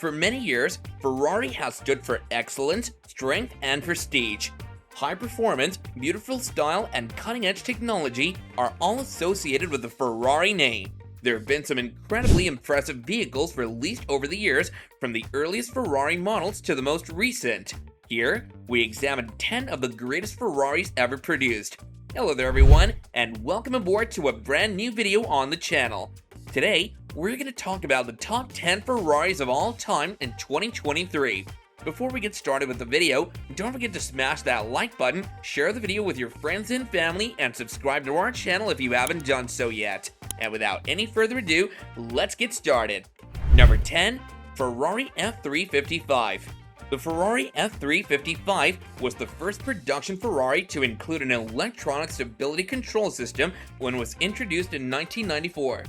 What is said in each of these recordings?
For many years, Ferrari has stood for excellence, strength, and prestige. High performance, beautiful style, and cutting-edge technology are all associated with the Ferrari name. There have been some incredibly impressive vehicles released over the years, from the earliest Ferrari models to the most recent. Here, we examine 10 of the greatest Ferraris ever produced. Hello there everyone, and welcome aboard to a brand new video on the channel. Today, we're going to talk about the top 10 Ferraris of all time in 2023. Before we get started with the video, don't forget to smash that like button, share the video with your friends and family, and subscribe to our channel if you haven't done so yet. And without any further ado, let's get started. Number 10. Ferrari F355. The Ferrari F355 was the first production Ferrari to include an electronic stability control system when it was introduced in 1994.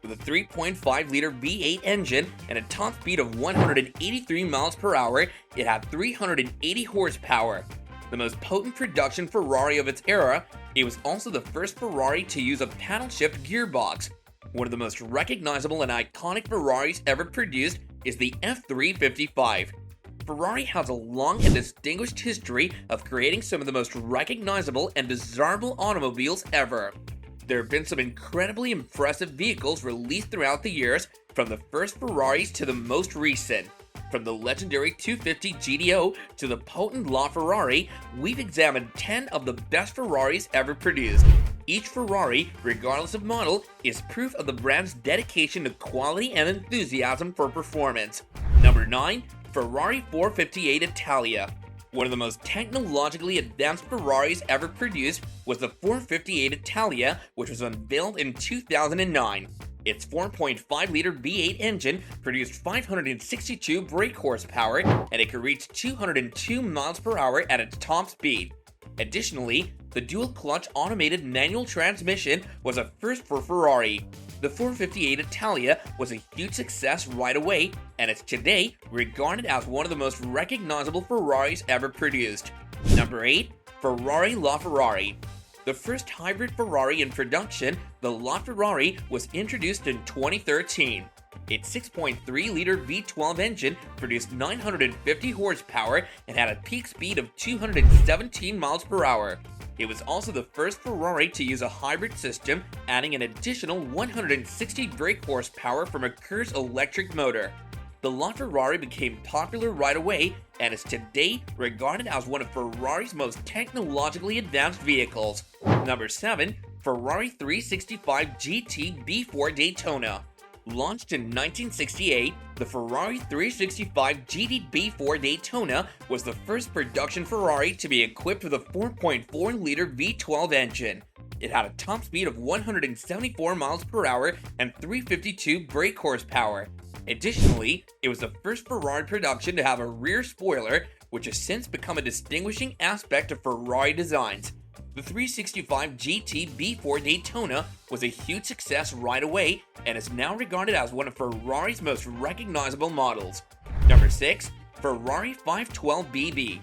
With a 3.5-liter V8 engine and a top speed of 183 miles per hour, it had 380 horsepower. The most potent production Ferrari of its era, it was also the first Ferrari to use a paddle-shift gearbox. One of the most recognizable and iconic Ferraris ever produced is the F355. Ferrari has a long and distinguished history of creating some of the most recognizable and desirable automobiles ever. There have been some incredibly impressive vehicles released throughout the years, from the first Ferraris to the most recent. From the legendary 250 GTO to the potent LaFerrari, we've examined 10 of the best Ferraris ever produced. Each Ferrari, regardless of model, is proof of the brand's dedication to quality and enthusiasm for performance. Number 9. Ferrari 458 Italia. One of the most technologically advanced Ferraris ever produced was the 458 Italia, which was unveiled in 2009. Its 4.5-liter V8 engine produced 562 brake horsepower, and it could reach 202 miles per hour at its top speed. Additionally, the dual-clutch automated manual transmission was a first for Ferrari. The 458 Italia was a huge success right away, and is today regarded as one of the most recognizable Ferraris ever produced. Number 8. Ferrari LaFerrari. The first hybrid Ferrari in production, the LaFerrari, was introduced in 2013. Its 6.3-liter V12 engine produced 950 horsepower and had a peak speed of 217 miles per hour. It was also the first Ferrari to use a hybrid system, adding an additional 160 brake horsepower from a Curse electric motor. The LaFerrari became popular right away and is today regarded as one of Ferrari's most technologically advanced vehicles. Number 7. Ferrari 365 GT B4 Daytona. Launched in 1968, the Ferrari 365 GT B4 Daytona was the first production Ferrari to be equipped with a 4.4-liter V12 engine. It had a top speed of 174 miles per hour and 352 brake horsepower. Additionally, it was the first Ferrari production to have a rear spoiler, which has since become a distinguishing aspect of Ferrari designs. The 365 GT B4 Daytona was a huge success right away and is now regarded as one of Ferrari's most recognizable models. Number 6. Ferrari 512 BB.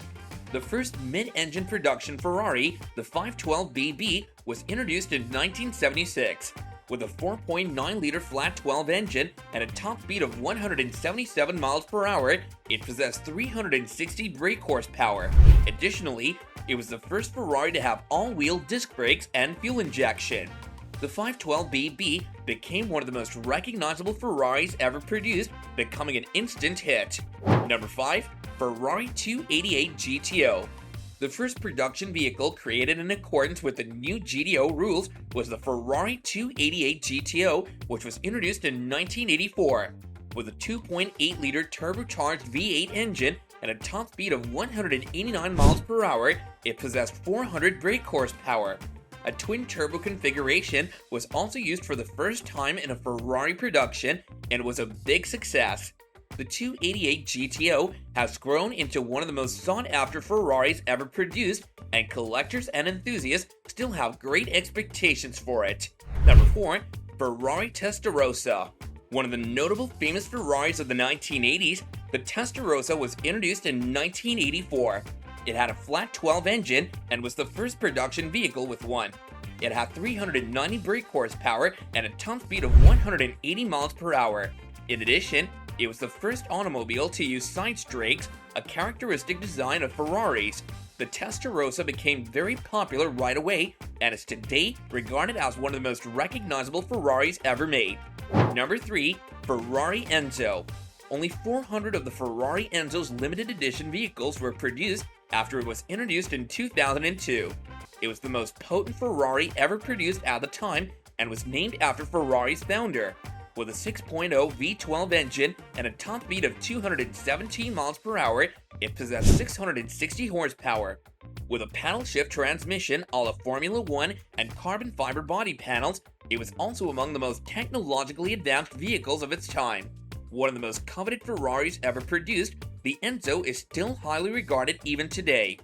The first mid-engine production Ferrari, the 512 BB, was introduced in 1976. With a 4.9-liter flat 12 engine and a top speed of 177 miles per hour, it possessed 360 brake horsepower. Additionally, it was the first Ferrari to have all-wheel disc brakes and fuel injection. The 512 BB became one of the most recognizable Ferraris ever produced, becoming an instant hit. Number 5. Ferrari 288 GTO. The first production vehicle created in accordance with the new GTO rules was the Ferrari 288 GTO, which was introduced in 1984. With a 2.8-liter turbocharged V8 engine and a top speed of 189 miles per hour, it possessed 400 brake horsepower. A twin-turbo configuration was also used for the first time in a Ferrari production and was a big success. The 288 GTO has grown into one of the most sought-after Ferraris ever produced, and collectors and enthusiasts still have great expectations for it. Number 4. Ferrari Testarossa. One of the notable famous Ferraris of the 1980s, the Testarossa was introduced in 1984. It had a flat 12 engine and was the first production vehicle with one. It had 390 brake horsepower and a top speed of 180 miles per hour. In addition, It was the first automobile to use side strakes, a characteristic design of Ferraris. The Testarossa became very popular right away and is today regarded as one of the most recognizable Ferraris ever made. Number 3. Ferrari Enzo. Only 400 of the Ferrari Enzo's limited edition vehicles were produced after it was introduced in 2002. It was the most potent Ferrari ever produced at the time and was named after Ferrari's founder. With a 6.0 V12 engine and a top speed of 217 miles per hour, it possessed 660 horsepower. With a paddle shift transmission a la Formula 1 and carbon fiber body panels, it was also among the most technologically advanced vehicles of its time. One of the most coveted Ferraris ever produced, the Enzo is still highly regarded even today.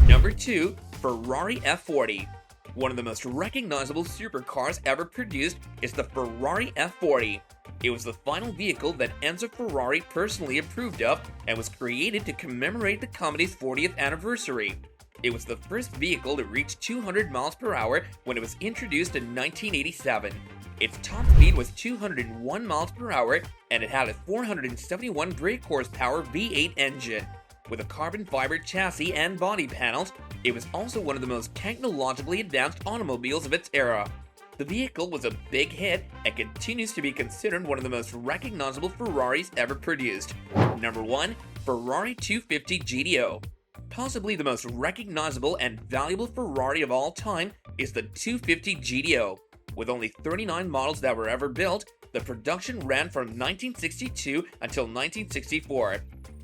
Number 2. Ferrari F40. One of the most recognizable supercars ever produced is the Ferrari F40. It was the final vehicle that Enzo Ferrari personally approved of and was created to commemorate the company's 40th anniversary. It was the first vehicle to reach 200 miles per hour when it was introduced in 1987. Its top speed was 201 miles per hour and it had a 471 brake horsepower V8 engine. With a carbon fiber chassis and body panels, it was also one of the most technologically advanced automobiles of its era. The vehicle was a big hit and continues to be considered one of the most recognizable Ferraris ever produced. Number 1. Ferrari 250 GTO. Possibly the most recognizable and valuable Ferrari of all time is the 250 GTO. With only 39 models that were ever built, the production ran from 1962 until 1964.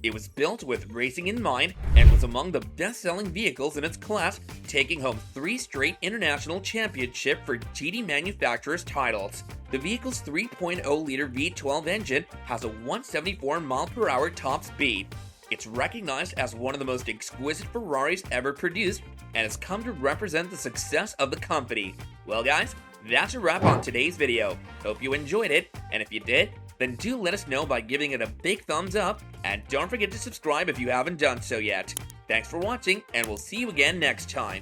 It was built with racing in mind and was among the best-selling vehicles in its class, taking home 3 straight international championship for GT manufacturers titles. The vehicle's 3.0-liter V12 engine has a 174 mile/hour top speed. It's recognized as one of the most exquisite Ferraris ever produced and has come to represent the success of the company. Well guys, that's a wrap on today's video. Hope you enjoyed it, and if you did, then do let us know by giving it a big thumbs up, and don't forget to subscribe if you haven't done so yet. Thanks for watching, and we'll see you again next time.